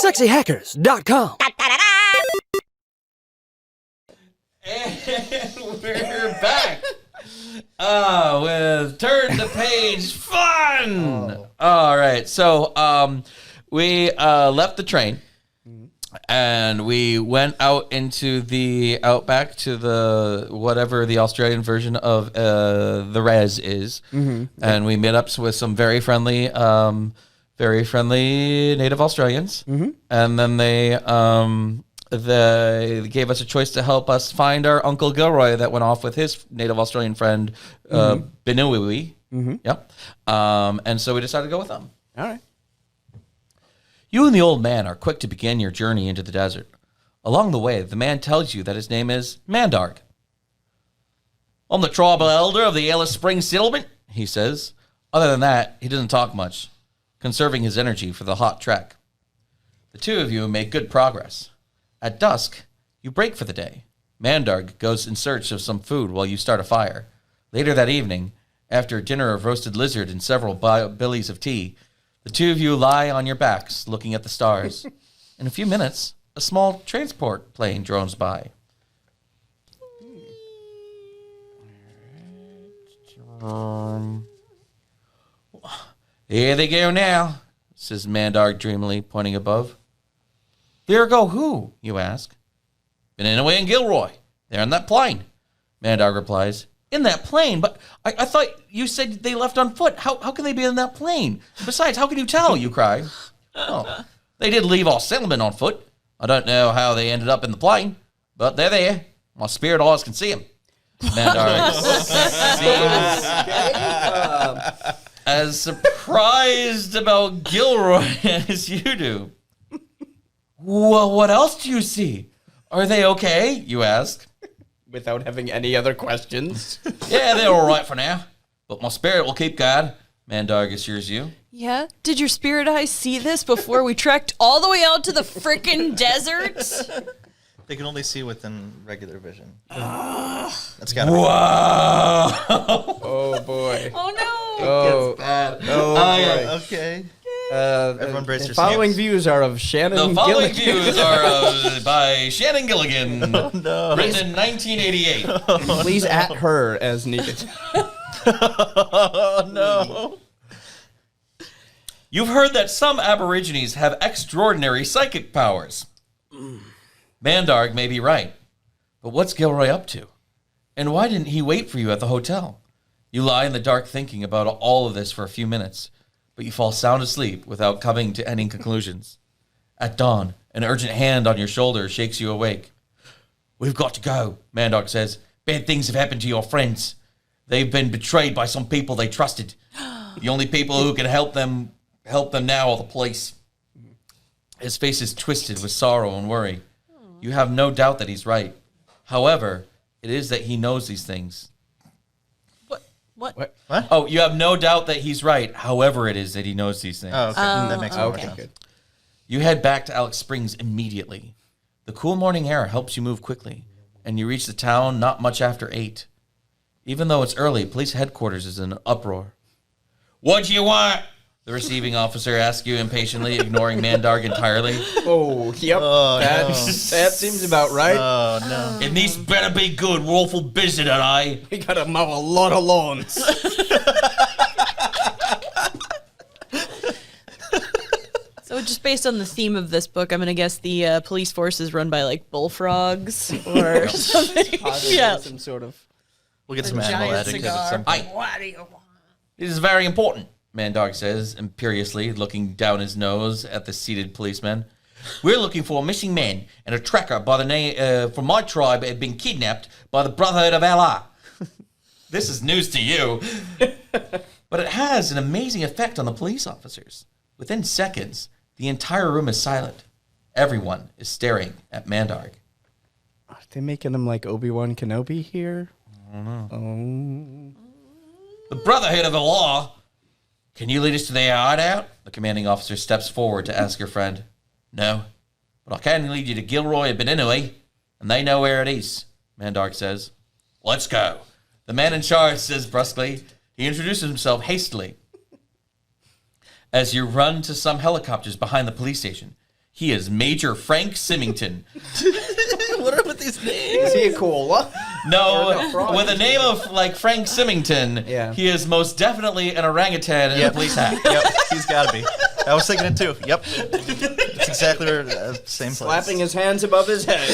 SexyHackers.com. And we're back with Turn the Page Fun. All right, so we left the train and we went out into the outback to the whatever the Australian version of the res is, and we met up with some very friendly Native Australians, and then they gave us a choice to help us find our Uncle Gilroy that went off with his Native Australian friend, Beninui. Yep. And so we decided to go with them. All right. You and the old man are quick to begin your journey into the desert. Along the way, the man tells you that his name is Mandarg. I'm the tribal elder of the Alice Springs settlement, he says. Other than that, he doesn't talk much, conserving his energy for the hot trek. The two of you make good progress. At dusk, you break for the day. Mandarg goes in search of some food while you start a fire. Later that evening, after a dinner of roasted lizard and several billies of tea, the two of you lie on your backs looking at the stars. In a few minutes, a small transport plane drones by. Here they go now, says Mandarg dreamily, pointing above. Here go who, you ask. Beninui and Gilroy. They're in that plane. Mandarg replies, in that plane? But I thought you said they left on foot. How can they be in that plane? Besides, how can you tell, you cry. Oh, they did leave our settlement on foot. I don't know how they ended up in the plane, but they're there. My spirit eyes can see them. Mandarg seems as surprised about Gilroy as you do. Well, what else do you see? Are they okay? You ask. Without having any other questions. Yeah, they're all right for now. But my spirit will keep guard, Mandarg assures you. Yeah? Did your spirit eyes see this before we trekked all the way out to the frickin' desert? They can only see within regular vision. That's gotta Wow. Oh boy. Oh no. Oh. Bad. Oh be. boy. Okay. Everyone brace the yourselves. following views are of Shannon The following Gilligan. views are by Shannon Gilligan, No. written in 1988. Please at her as needed. Oh, no. You've heard that some Aborigines have extraordinary psychic powers. Mandarg may be right, but what's Gilroy up to? And why didn't he wait for you at the hotel? You lie in the dark thinking about all of this for a few minutes, but you fall sound asleep without coming to any conclusions. At dawn, an urgent hand on your shoulder shakes you awake. We've got to go, Mandarg says. Bad things have happened to your friends. They've been betrayed by some people they trusted. The only people who can help them now are the police. His face is twisted with sorrow and worry. You have no doubt that he's right. However, it is that he knows these things. What? Oh, you have no doubt that he's right. However, it is that he knows these things. Oh, okay. That makes more Okay, sense. good. You head back to Alex Springs immediately. The cool morning air helps you move quickly, and you reach the town not much after 8. Even though it's early, police headquarters is in an uproar. What do you want? The receiving officer asks you impatiently, ignoring Mandarg entirely. Oh, yep. Oh, that seems about right. Oh, no. And this better be good. We're awful busy today. We gotta mow a lot of lawns. So just based on the theme of this book, I'm gonna guess the police force is run by like bullfrogs or something. Yeah. Some sort of. We'll get some giant animal adjectives at some point. This is very important, Mandarg says, imperiously, looking down his nose at the seated policeman. We're looking for a missing man and a tracker by the name from my tribe had been kidnapped by the Brotherhood of Allah. This is news to you. But it has an amazing effect on the police officers. Within seconds, the entire room is silent. Everyone is staring at Mandarg. Are they making him like Obi-Wan Kenobi here? I don't know. Oh. The Brotherhood of Allah. Can you lead us to their hideout? The commanding officer steps forward to ask your friend. No, but I can lead you to Gilroy and Beninoe, and they know where it is, Mandarg says. Let's go. The man in charge says brusquely. He introduces himself hastily. As you run to some helicopters behind the police station, he is Major Frank Symington. What are with these names? Is he a koala? No, frog. with a name of like Frank Symington, Yeah. he is most definitely an orangutan in a police hat. Yep, he's got to be. I was thinking it too. Yep. It's exactly where, same place. Slapping his hands above his head.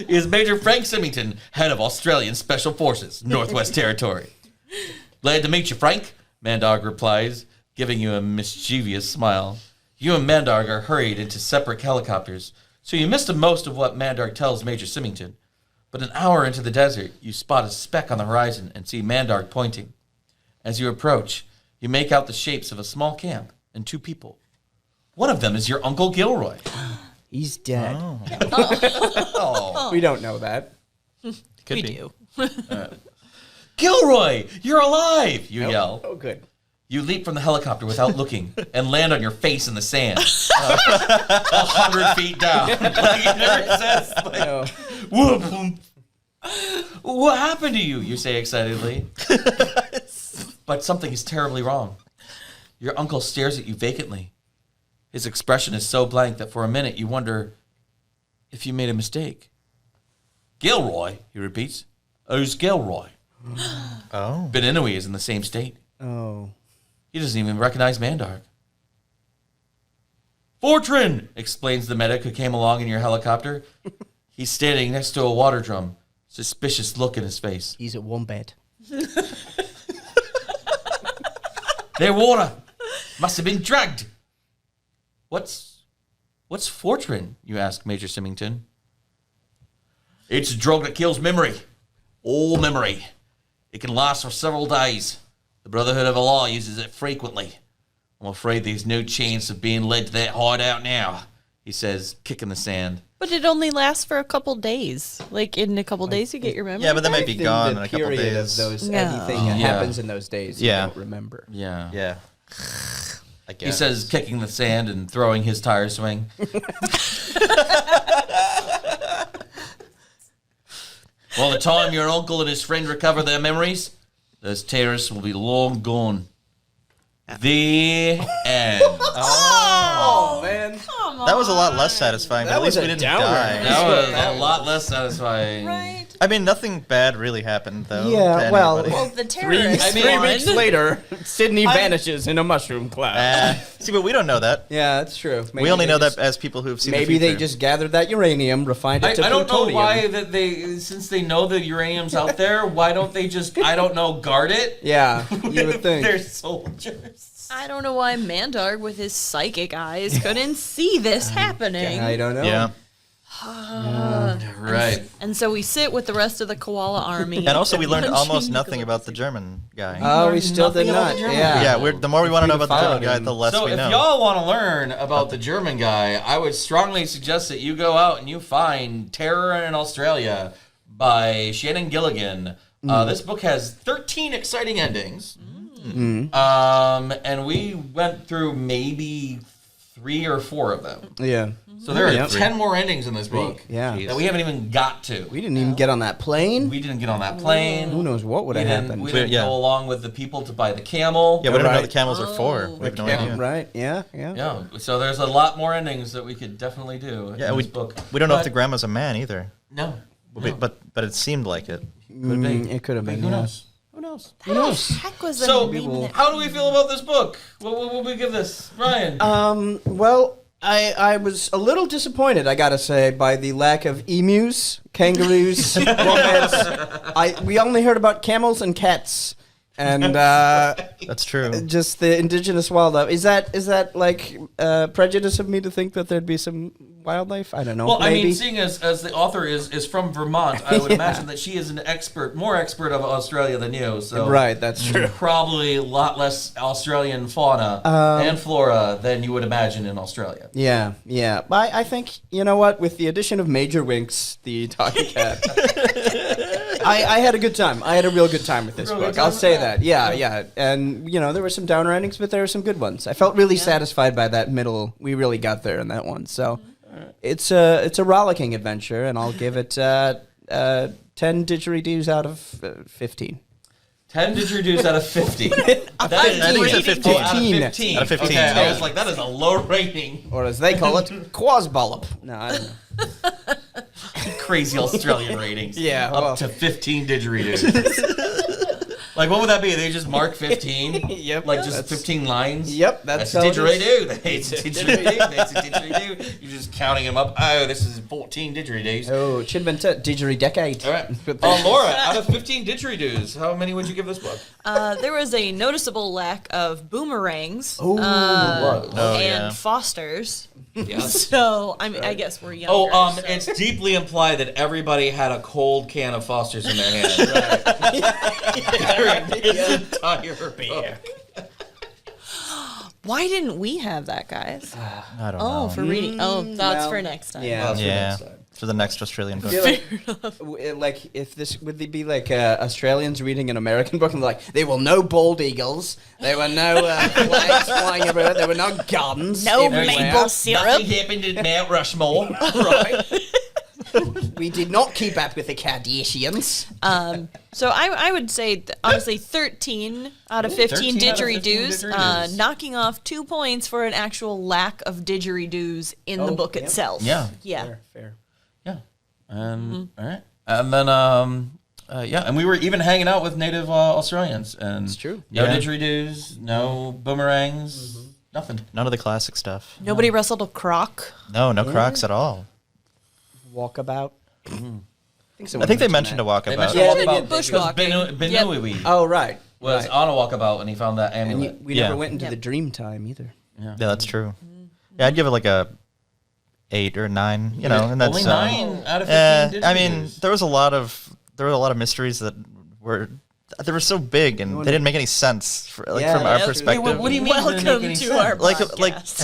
He is Major Frank Symington, head of Australian Special Forces, Northwest Territory. Glad to meet you, Frank, Mandarg replies, giving you a mischievous smile. You and Mandarg are hurried into separate helicopters, so you missed most of what Mandarg tells Major Symington. But an hour into the desert, you spot a speck on the horizon and see Mandarg pointing. As you approach, you make out the shapes of a small camp and 2 people. One of them is your Uncle Gilroy. He's dead. Oh. We don't know that. Could We be. do. Gilroy, you're alive, you yell. Oh, good. You leap from the helicopter without looking and land on your face in the sand. 100 feet down. Like it never says, like, No. whoop, whoop. What happened to you? You say excitedly. But something is terribly wrong. Your uncle stares at you vacantly. His expression is so blank that for a minute you wonder if you made a mistake. Gilroy, he repeats. Who's Gilroy? Oh. Beninoe is in the same state. Oh. He doesn't even recognize Mandarg. Fortran, explains the medic who came along in your helicopter. He's standing next to a water drum, suspicious look in his face. He's at one bed. Their water must have been drugged. What's Fortran? You ask Major Symington. It's a drug that kills memory. All memory. It can last for several days. The Brotherhood of Allah uses it frequently. I'm afraid there's no chance of being led to that hideout now, he says, kicking the sand. But it only lasts for a couple days. Like in a couple days, you get your memory. Yeah, but that might back? be gone in the a couple period days. of those, Yeah. anything that Yeah. happens in those days, Yeah. you don't remember. Yeah. Yeah. I guess. He says, kicking the sand and throwing his tire swing. By the time your uncle and his friend recover their memories, those terrorists will be long gone. The end. Oh, man. Come on. That was a lot less satisfying, but That at least was we a didn't downer. die. That was a lot less satisfying. Right. I mean, nothing bad really happened, though. Yeah, to well, anybody. Well, the terrorists. I mean, 3 won. weeks later, Sydney vanishes in a mushroom cloud. See, but we don't know that. Yeah, that's true. Maybe We only they know just- that as people who've seen Maybe the they future. just gathered that uranium, refined it I to don't know plutonium. why that they, since they know the uranium's out there, why don't they just, I don't know, guard it? Yeah, you would think. They're soldiers. I don't know why Mandark with his psychic eyes couldn't see this happening. I don't know. Yeah. Right. And so we sit with the rest of the koala army. And also, we learned punching almost nothing Gillespie. about the German guy. Oh, we learned still nothing did about not. the German Yeah. yeah, the more we want to know about the German guy, him. the less So we if know. y'all want to learn about the German guy, I would strongly suggest that you go out and you find Terror in Australia by Shannon Gilligan. This book has 13 exciting endings. And we went through maybe 3 or 4 of them. Yeah. So there are Yep. 10 more endings in this book Yeah. that we haven't even got to. We didn't even get on that plane. We didn't get on that plane. Who knows what would We have didn't, happened. we didn't Yeah. go along with the people to buy the camel. Yeah, we don't know Right. what the camels are for. We have no idea. Right? Yeah. Yeah. Yeah, so there's a lot more endings that we could definitely do Yeah, in we this book. we don't know if But- the grandma's a man either. No. But it seemed like it. Could be. It could have been. Who yeah. knows? Who knows? Who knows? Heck was the So, name of that? how do we feel about this book? What will we give this, Ryan? Well, I was a little disappointed, I gotta say, by the lack of emus, kangaroos, wombats. We only heard about camels and cats, and That's true. just the indigenous wildlife. Is that like prejudice of me to think that there'd be some wildlife? I don't know. Well, I maybe. mean, seeing as the author is from Vermont, I would imagine that she is an expert, more expert of Australia than you. So Right, that's true. probably a lot less Australian fauna and flora than you would imagine in Australia. Yeah, yeah. But I think, you know what, with the addition of Major Winks, the talking cat, I had a good time. I had a real good time with this Real good book. time I'll with say that. that. Yeah, yeah. And, you know, there were some downer endings, but there were some good ones. I felt really satisfied by that middle. We really got there in that one. So it's a rollicking adventure, and I'll give it 10 didgeridoos out of 15. 10 didgeridoos out of 50. That is I think it's a 15. Oh, out of 15. Out of 15, Okay, yeah. I was like, that is a low rating. Or as they call it, quasbollop. No, I don't know. Crazy Australian ratings. Yeah, Up well. to 15 didgeridoos. Like, what would that be? They just mark 15? Yep. Like, just That's- 15 lines? Yep, that's a how it is. didgeridoo. That's a didgeridoo. That's a didgeridoo. You're just counting them up. Oh, this is 14 didgeridoos. Oh, it should have been didgeridecade. All right. Laura, out of 15 didgeridoos, how many would you give this book? There was a noticeable lack of boomerangs Oh, and yeah. Fosters. Yes. So I guess we're younger. Oh, so. it's deeply implied that everybody had a cold can of Foster's in their hand. During this entire book. Why didn't we have that, guys? I don't Oh, know. for reading. Oh, that's well, for next time. Yeah. That's for Yeah. next time. For the next Australian book. Like if this would they be like Australians reading an American book and like there were no bald eagles, there were no flags flying everywhere, there were no guns, No everywhere. maple syrup. Nothing happened at Mount Rushmore. Right. We did not keep up with the Kardashians. So I would say, honestly, 13 out of 15 13 out of 15 didgeridoos, didgeridoos. knocking off 2 points for an actual lack of didgeridoos in the Oh, book yeah. itself. Yeah. Yeah. Fair. Yeah. And all right. And then yeah, and we were even hanging out with native Australians, and It's true. No Yeah. didgeridoos, no boomerangs, nothing. None of the classic stuff. Nobody wrestled a croc. No Crocs at all. Walkabout. I think they mentioned a They walkabout. mentioned Yeah, a they walkabout did. because Bushwalking. Benui Oh right. was right. on a walkabout and he found that And amulet. we Yeah. never went into Yep. the dream time either. Yeah, that's true. Yeah, I'd give it like a 8 or 9. You know, and that's only 9 out of 15 I mean, didgeridoos. there was a lot of mysteries that they were so big and they didn't make any sense from our perspective. What do you mean? Welcome to our podcast.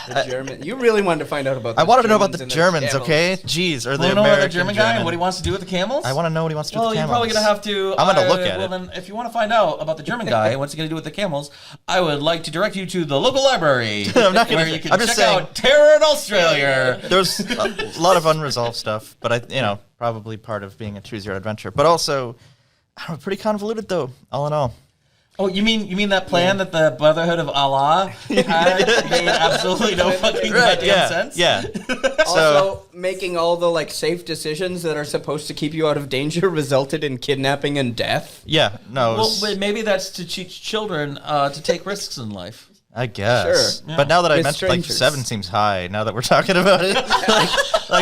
The German. You really wanted to find out about. I wanted to know about the and Germans, camels. okay? Jeez, or the know American about the German guy and what he wants to do with the camels? I want to know what he wants to do Well, with the you're camels. probably going to have to... I'm going to look at it. Then, if you want to find out about the German guy and what's he going to do with the camels, I would like to direct you to the local library where you can I'm just check saying, out Terror in Australia. There's a lot of unresolved stuff, but probably part of being a choose your own adventure. But also, I don't know, pretty convoluted though, all in all. Oh, you mean that plan that the Brotherhood of Allah had made absolutely no fucking goddamn sense? Yeah. Also, making all the safe decisions that are supposed to keep you out of danger resulted in kidnapping and death. Yeah. No. Well, but maybe that's to teach children to take risks in life. I guess. Sure. But now that I With mentioned strangers. 7 seems high. Now that we're talking about it,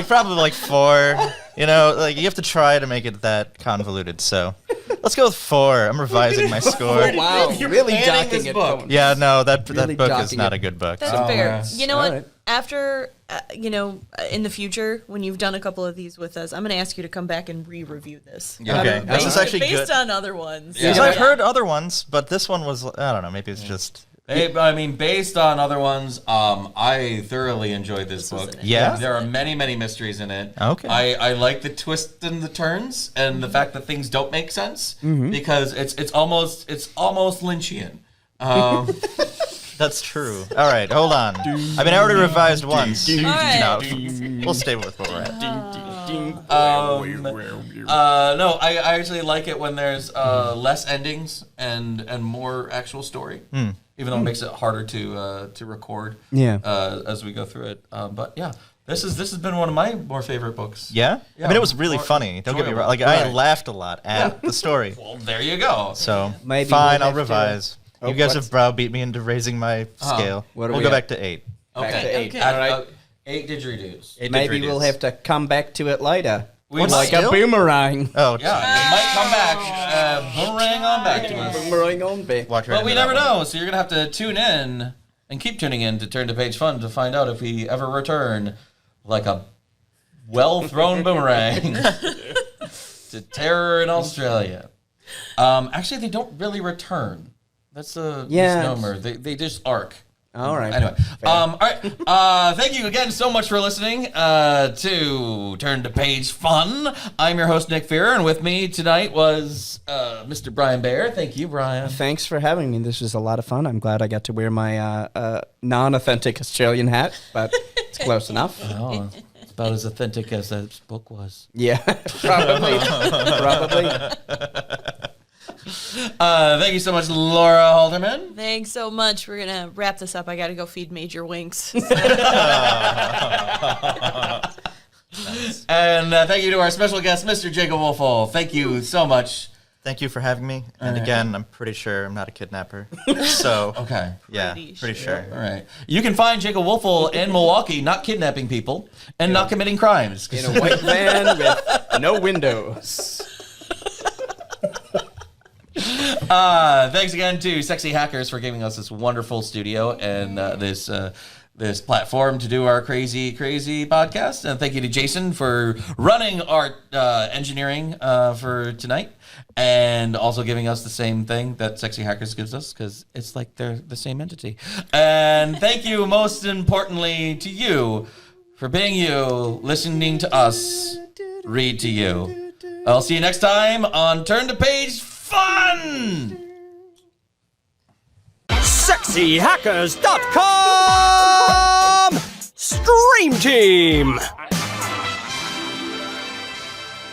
probably 4. You have to try to make it that convoluted. So let's go with 4. I'm revising my score. Wow, You're really planning docking this it. book. Yeah, no, that Really book is docking not it. a good book. That's so. fair. yes. You know what? Alright. After, in the future, when you've done a couple of these with us, I'm going to ask you to come back and re-review this. Okay, this is actually based good. on other ones. Yeah. Because I've heard other ones, but this one was, I don't know, maybe it's just... Based on other ones, I thoroughly enjoyed this was book. in it. Yeah? There are many, many mysteries in it. Okay. I like the twists and the turns and the fact that things don't make sense because it's almost Lynchian. That's true. All right, hold on. I already revised once. right. No, we'll stay with what we're at. No, I actually like it when there's less endings and more actual story. Even though it makes it harder to record. Yeah. As we go through it, but yeah, this has been one of my more favorite books. Yeah? Yeah, it was really more funny. Don't get me wrong. enjoyable. I Right. laughed a lot at the story. Well, there you go. So, Maybe fine, we'll I'll have to- revise. Oh, You guys what's- have browbeat me into raising my scale. What are We'll we go at? back to 8. Back to 8. Okay. All right. 8 didgeridoos. Maybe we'll have to come back to it later. We Like might. a boomerang. Oh, Yeah, it might come back, boomerang on back to us. Boomerang on back. Watch right But we into never that one. know, so you're gonna have to tune in and keep tuning in to Turn to Page Fun to find out if we ever return like a well-thrown boomerang to Terror in Australia. Actually, they don't really return. That's a misnomer. They just arc. All right. Anyway, all right. Thank you again so much for listening to Turn to Page Fun. I'm your host, Nick Fear, and with me tonight was Mr. Brian Baer. Thank you, Brian. Thanks for having me. This was a lot of fun. I'm glad I got to wear my non-authentic Australian hat, but it's close enough. Oh, it's about as authentic as that book was. Yeah, probably. Probably. Thank you so much, Laura Halderman. Thanks so much. We're going to wrap this up. I got to go feed Major Winks. And thank you to our special guest, Mr. Jacob Wolfel. Thank you so much. Thank you for having me. And again, I'm pretty sure I'm not a kidnapper. So, Okay. yeah, Pretty pretty sure. All right. You can find Jacob Wolfel in Milwaukee, not kidnapping people and not committing crimes. In a white van with no windows. Thanks again to Sexy Hackers for giving us this wonderful studio and this platform to do our crazy podcast. And thank you to Jason for running our engineering for tonight and also giving us the same thing that Sexy Hackers gives us because it's like they're the same entity. And thank you most importantly to you for being you, listening to us read to you. I'll see you next time on Turn to Page Fun! SexyHackers.com! Stream Team!